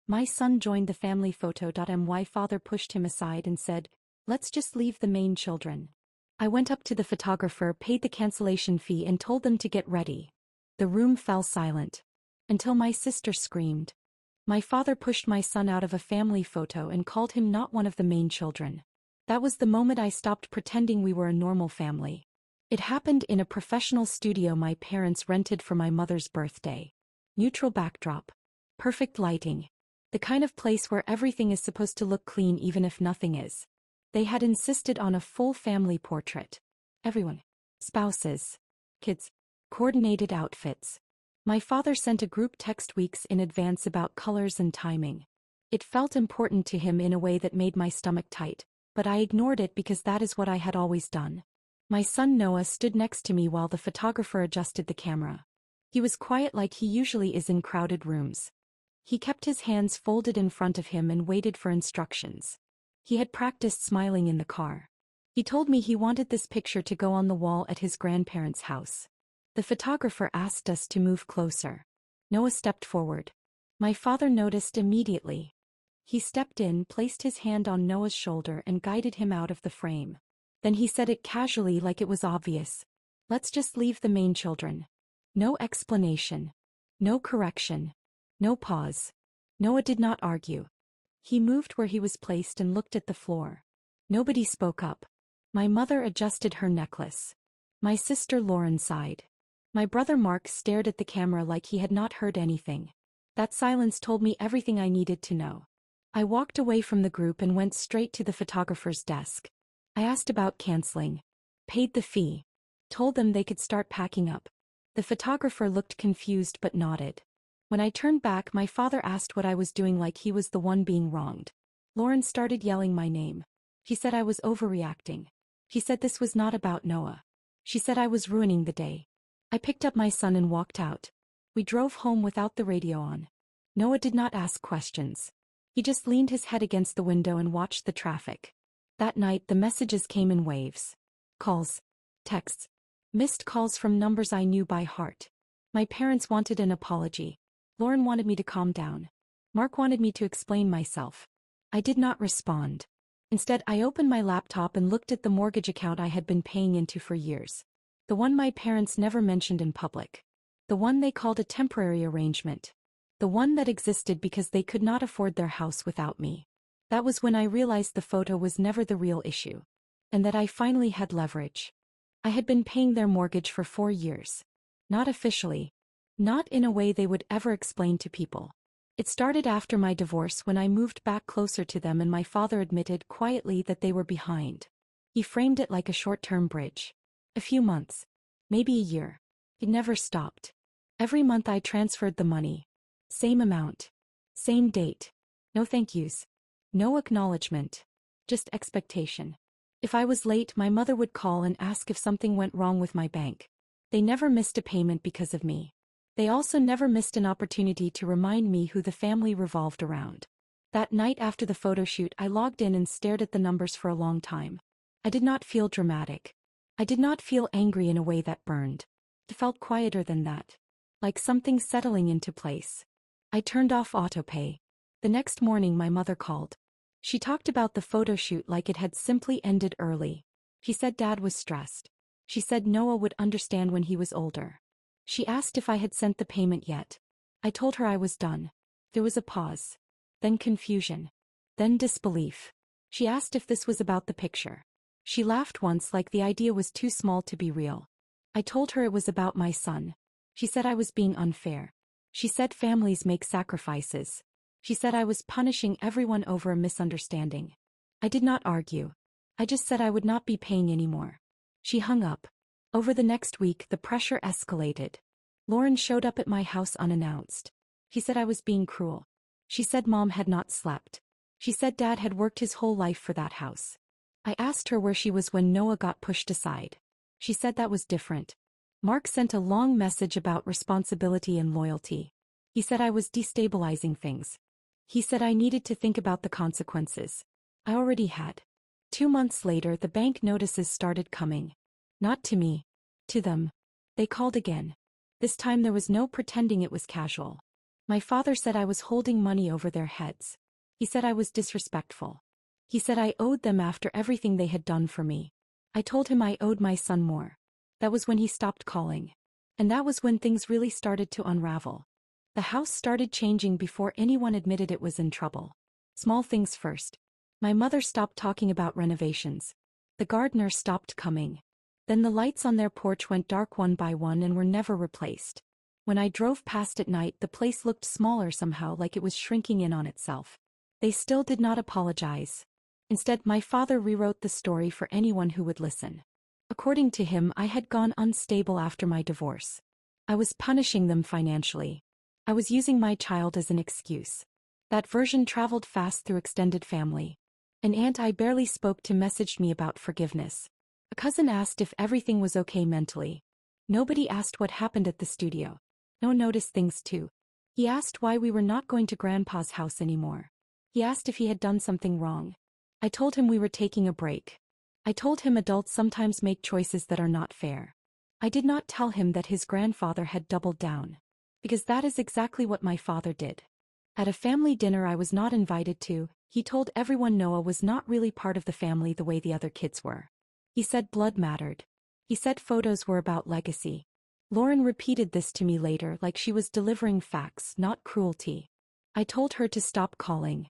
My son joined the family Photo.My father pushed him aside and said, "Let's just leave the main children." I went up to the photographer, paid the cancellation fee and told them to get ready. The room fell silent. Until my sister screamed. My father pushed my son out of a family photo and called him not one of the main children. That was the moment I stopped pretending we were a normal family. It happened in a professional studio my parents rented for my mother's birthday. Neutral backdrop. Perfect lighting. The kind of place where everything is supposed to look clean even if nothing is. They had insisted on a full family portrait. Everyone. Spouses. Kids. Coordinated outfits. My father sent a group text weeks in advance about colors and timing. It felt important to him in a way that made my stomach tight, but I ignored it because that is what I had always done. My son Noah stood next to me while the photographer adjusted the camera. He was quiet like he usually is in crowded rooms. He kept his hands folded in front of him and waited for instructions. He had practiced smiling in the car. He told me he wanted this picture to go on the wall at his grandparents' house. The photographer asked us to move closer. Noah stepped forward. My father noticed immediately. He stepped in, placed his hand on Noah's shoulder and guided him out of the frame. Then he said it casually like it was obvious. "Let's just leave the main children." No explanation. No correction. No pause. Noah did not argue. He moved where he was placed and looked at the floor. Nobody spoke up. My mother adjusted her necklace. My sister Lauren sighed. My brother Mark stared at the camera like he had not heard anything. That silence told me everything I needed to know. I walked away from the group and went straight to the photographer's desk. I asked about canceling. Paid the fee. Told them they could start packing up. The photographer looked confused but nodded. When I turned back, my father asked what I was doing like he was the one being wronged. Lauren started yelling my name. She said I was overreacting. She said this was not about Noah. She said I was ruining the day. I picked up my son and walked out. We drove home without the radio on. Noah did not ask questions. He just leaned his head against the window and watched the traffic. That night the messages came in waves. Calls. Texts. Missed calls from numbers I knew by heart. My parents wanted an apology. Lauren wanted me to calm down. Mark wanted me to explain myself. I did not respond. Instead, I opened my laptop and looked at the mortgage account I had been paying into for years. The one my parents never mentioned in public. The one they called a temporary arrangement. The one that existed because they could not afford their house without me. That was when I realized the photo was never the real issue. And that I finally had leverage. I had been paying their mortgage for 4 years. Not officially. Not in a way they would ever explain to people. It started after my divorce when I moved back closer to them and my father admitted quietly that they were behind. He framed it like a short-term bridge. A few months. Maybe a year. It never stopped. Every month I transferred the money. Same amount. Same date. No thank yous. No acknowledgement. Just expectation. If I was late, my mother would call and ask if something went wrong with my bank. They never missed a payment because of me. They also never missed an opportunity to remind me who the family revolved around. That night after the photo shoot, I logged in and stared at the numbers for a long time. I did not feel dramatic. I did not feel angry in a way that burned. It felt quieter than that. Like something settling into place. I turned off autopay. The next morning my mother called. She talked about the photo shoot like it had simply ended early. She said Dad was stressed. She said Noah would understand when he was older. She asked if I had sent the payment yet. I told her I was done. There was a pause. Then confusion. Then disbelief. She asked if this was about the picture. She laughed once like the idea was too small to be real. I told her it was about my son. She said I was being unfair. She said families make sacrifices. She said I was punishing everyone over a misunderstanding. I did not argue. I just said I would not be paying anymore. She hung up. Over the next week, the pressure escalated. Lauren showed up at my house unannounced. She said I was being cruel. She said Mom had not slept. She said Dad had worked his whole life for that house. I asked her where she was when Noah got pushed aside. She said that was different. Mark sent a long message about responsibility and loyalty. He said I was destabilizing things. He said I needed to think about the consequences. I already had. 2 months later, the bank notices started coming. Not to me. To them. They called again. This time there was no pretending it was casual. My father said I was holding money over their heads. He said I was disrespectful. He said I owed them after everything they had done for me. I told him I owed my son more. That was when he stopped calling. And that was when things really started to unravel. The house started changing before anyone admitted it was in trouble. Small things first. My mother stopped talking about renovations. The gardener stopped coming. Then the lights on their porch went dark one by one and were never replaced. When I drove past at night, the place looked smaller somehow, like it was shrinking in on itself. They still did not apologize. Instead, my father rewrote the story for anyone who would listen. According to him, I had gone unstable after my divorce. I was punishing them financially. I was using my child as an excuse. That version traveled fast through extended family. An aunt I barely spoke to messaged me about forgiveness. A cousin asked if everything was okay mentally. Nobody asked what happened at the studio. No one noticed things too. He asked why we were not going to Grandpa's house anymore. He asked if he had done something wrong. I told him we were taking a break. I told him adults sometimes make choices that are not fair. I did not tell him that his grandfather had doubled down. Because that is exactly what my father did. At a family dinner I was not invited to, he told everyone Noah was not really part of the family the way the other kids were. He said blood mattered. He said photos were about legacy. Lauren repeated this to me later like she was delivering facts, not cruelty. I told her to stop calling.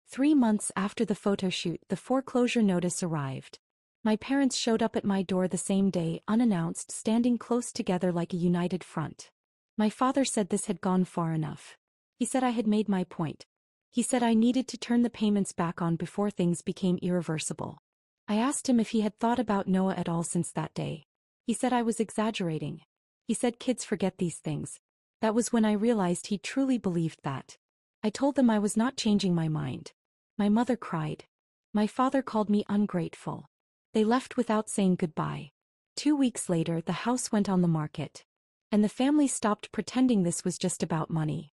3 months after the photo shoot, the foreclosure notice arrived. My parents showed up at my door the same day, unannounced, standing close together like a united front. My father said this had gone far enough. He said I had made my point. He said I needed to turn the payments back on before things became irreversible. I asked him if he had thought about Noah at all since that day. He said I was exaggerating. He said kids forget these things. That was when I realized he truly believed that. I told them I was not changing my mind. My mother cried. My father called me ungrateful. They left without saying goodbye. 2 weeks later, the house went on the market. And the family stopped pretending this was just about money.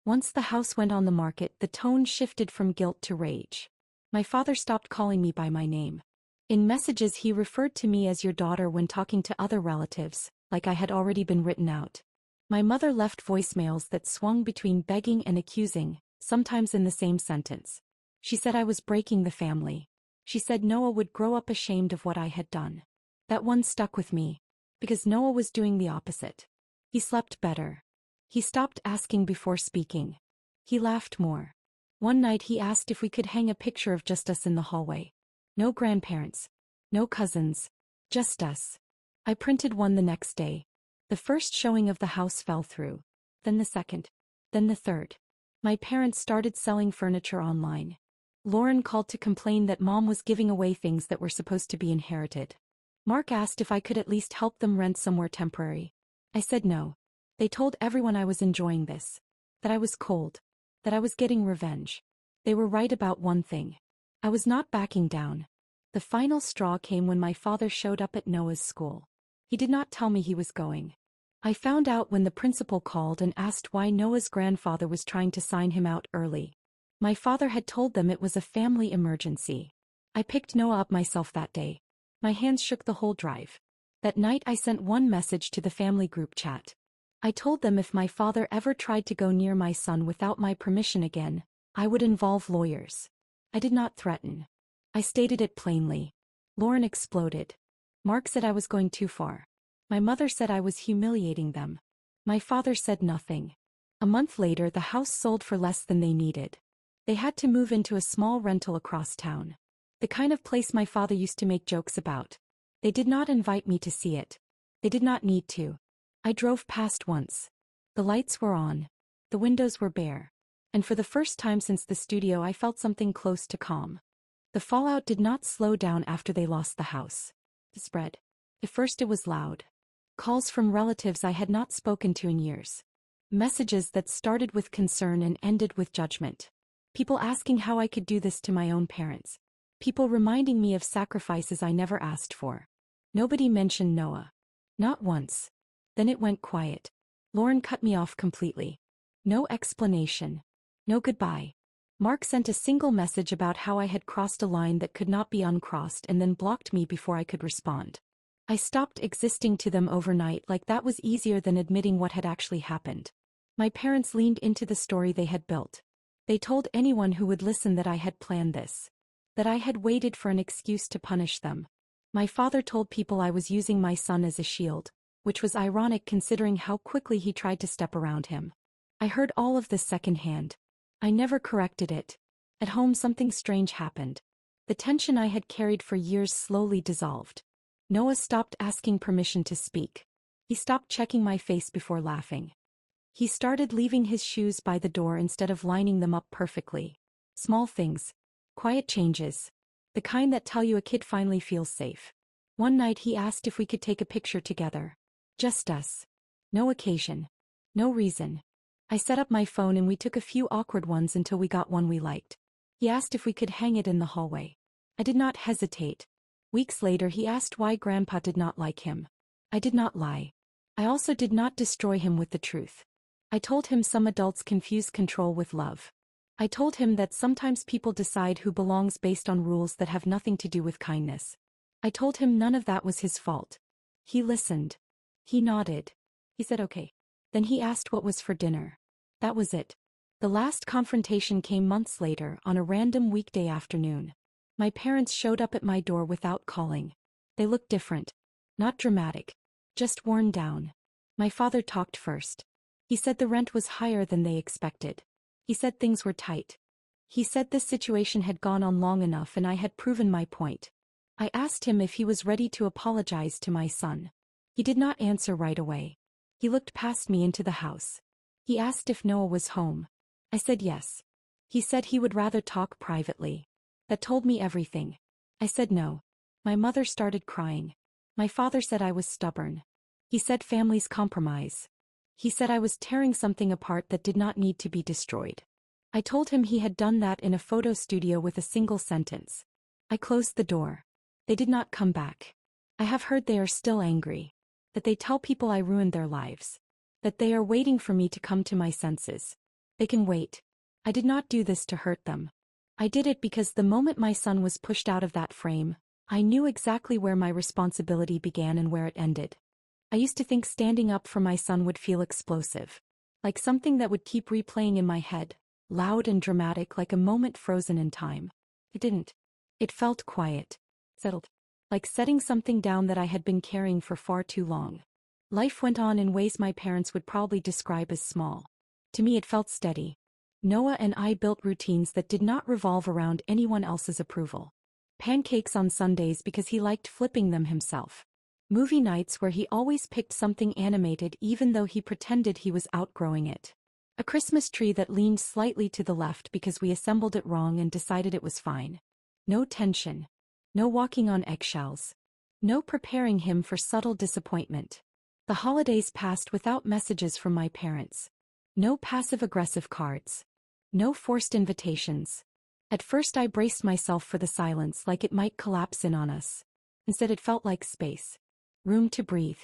Once the house went on the market, the tone shifted from guilt to rage. My father stopped calling me by my name. In messages he referred to me as your daughter when talking to other relatives, like I had already been written out. My mother left voicemails that swung between begging and accusing, sometimes in the same sentence. She said I was breaking the family. She said Noah would grow up ashamed of what I had done. That one stuck with me. Because Noah was doing the opposite. He slept better. He stopped asking before speaking. He laughed more. One night he asked if we could hang a picture of just us in the hallway. No grandparents. No cousins. Just us. I printed one the next day. The first showing of the house fell through. Then the second. Then the third. My parents started selling furniture online. Lauren called to complain that Mom was giving away things that were supposed to be inherited. Mark asked if I could at least help them rent somewhere temporary. I said no. They told everyone I was enjoying this. That I was cold. That I was getting revenge. They were right about one thing. I was not backing down. The final straw came when my father showed up at Noah's school. He did not tell me he was going. I found out when the principal called and asked why Noah's grandfather was trying to sign him out early. My father had told them it was a family emergency. I picked Noah up myself that day. My hands shook the whole drive. That night I sent one message to the family group chat. I told them if my father ever tried to go near my son without my permission again, I would involve lawyers. I did not threaten. I stated it plainly. Lauren exploded. Mark said I was going too far. My mother said I was humiliating them. My father said nothing. A month later, the house sold for less than they needed. They had to move into a small rental across town. The kind of place my father used to make jokes about. They did not invite me to see it. They did not need to. I drove past once. The lights were on. The windows were bare. And for the first time since the studio I felt something close to calm. The fallout did not slow down after they lost the house. It spread. At first it was loud. Calls from relatives I had not spoken to in years. Messages that started with concern and ended with judgment. People asking how I could do this to my own parents. People reminding me of sacrifices I never asked for. Nobody mentioned Noah. Not once. Then it went quiet. Lauren cut me off completely. No explanation. No goodbye. Mark sent a single message about how I had crossed a line that could not be uncrossed and then blocked me before I could respond. I stopped existing to them overnight, like that was easier than admitting what had actually happened. My parents leaned into the story they had built. They told anyone who would listen that I had planned this. That I had waited for an excuse to punish them. My father told people I was using my son as a shield, which was ironic considering how quickly he tried to step around him. I heard all of this secondhand. I never corrected it. At home something strange happened. The tension I had carried for years slowly dissolved. Noah stopped asking permission to speak. He stopped checking my face before laughing. He started leaving his shoes by the door instead of lining them up perfectly. Small things. Quiet changes. The kind that tell you a kid finally feels safe. One night he asked if we could take a picture together. Just us. No occasion. No reason. I set up my phone and we took a few awkward ones until we got one we liked. He asked if we could hang it in the hallway. I did not hesitate. Weeks later he asked why Grandpa did not like him. I did not lie. I also did not destroy him with the truth. I told him some adults confuse control with love. I told him that sometimes people decide who belongs based on rules that have nothing to do with kindness. I told him none of that was his fault. He listened. He nodded. He said okay. Then he asked what was for dinner. That was it. The last confrontation came months later on a random weekday afternoon. My parents showed up at my door without calling. They looked different. Not dramatic. Just worn down. My father talked first. He said the rent was higher than they expected. He said things were tight. He said this situation had gone on long enough and I had proven my point. I asked him if he was ready to apologize to my son. He did not answer right away. He looked past me into the house. He asked if Noah was home. I said yes. He said he would rather talk privately. That told me everything. I said no. My mother started crying. My father said I was stubborn. He said families compromise. He said I was tearing something apart that did not need to be destroyed. I told him he had done that in a photo studio with a single sentence. I closed the door. They did not come back. I have heard they are still angry. That they tell people I ruined their lives. That they are waiting for me to come to my senses. They can wait. I did not do this to hurt them. I did it because the moment my son was pushed out of that frame, I knew exactly where my responsibility began and where it ended. I used to think standing up for my son would feel explosive. Like something that would keep replaying in my head, loud and dramatic like a moment frozen in time. It didn't. It felt quiet. Settled. Like setting something down that I had been carrying for far too long. Life went on in ways my parents would probably describe as small. To me it felt steady. Noah and I built routines that did not revolve around anyone else's approval. Pancakes on Sundays because he liked flipping them himself. Movie nights where he always picked something animated even though he pretended he was outgrowing it. A Christmas tree that leaned slightly to the left because we assembled it wrong and decided it was fine. No tension. No walking on eggshells. No preparing him for subtle disappointment. The holidays passed without messages from my parents. No passive-aggressive cards. No forced invitations. At first I braced myself for the silence like it might collapse in on us. Instead it felt like space. Room to breathe.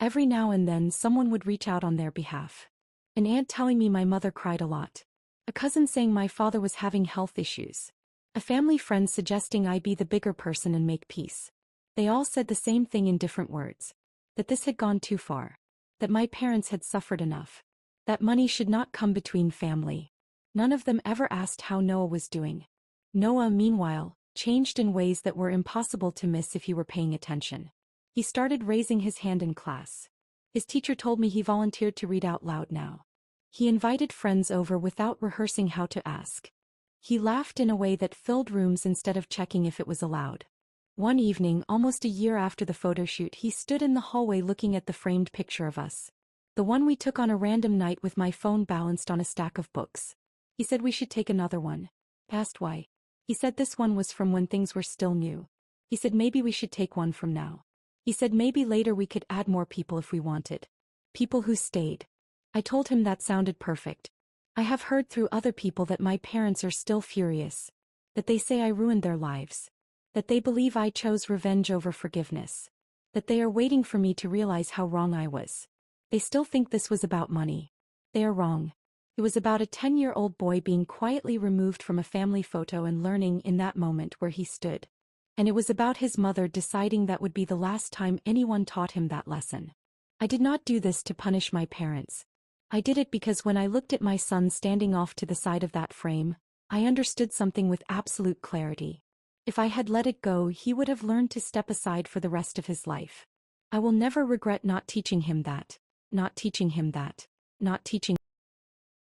Every now and then someone would reach out on their behalf. An aunt telling me my mother cried a lot. A cousin saying my father was having health issues. A family friend suggesting I be the bigger person and make peace. They all said the same thing in different words. That this had gone too far. That my parents had suffered enough. That money should not come between family. None of them ever asked how Noah was doing. Noah, meanwhile, changed in ways that were impossible to miss if you were paying attention. He started raising his hand in class. His teacher told me he volunteered to read out loud now. He invited friends over without rehearsing how to ask. He laughed in a way that filled rooms instead of checking if it was allowed. One evening, almost a year after the photo shoot, he stood in the hallway looking at the framed picture of us. The one we took on a random night with my phone balanced on a stack of books. He said we should take another one. Asked why. He said this one was from when things were still new. He said maybe we should take one from now. He said maybe later we could add more people if we wanted. People who stayed. I told him that sounded perfect. I have heard through other people that my parents are still furious. That they say I ruined their lives. That they believe I chose revenge over forgiveness. That they are waiting for me to realize how wrong I was. They still think this was about money. They are wrong. It was about a 10-year-old boy being quietly removed from a family photo and learning in that moment where he stood. And it was about his mother deciding that would be the last time anyone taught him that lesson. I did not do this to punish my parents. I did it because when I looked at my son standing off to the side of that frame, I understood something with absolute clarity. If I had let it go, he would have learned to step aside for the rest of his life. I will never regret not teaching him that. Not teaching him that. Not teaching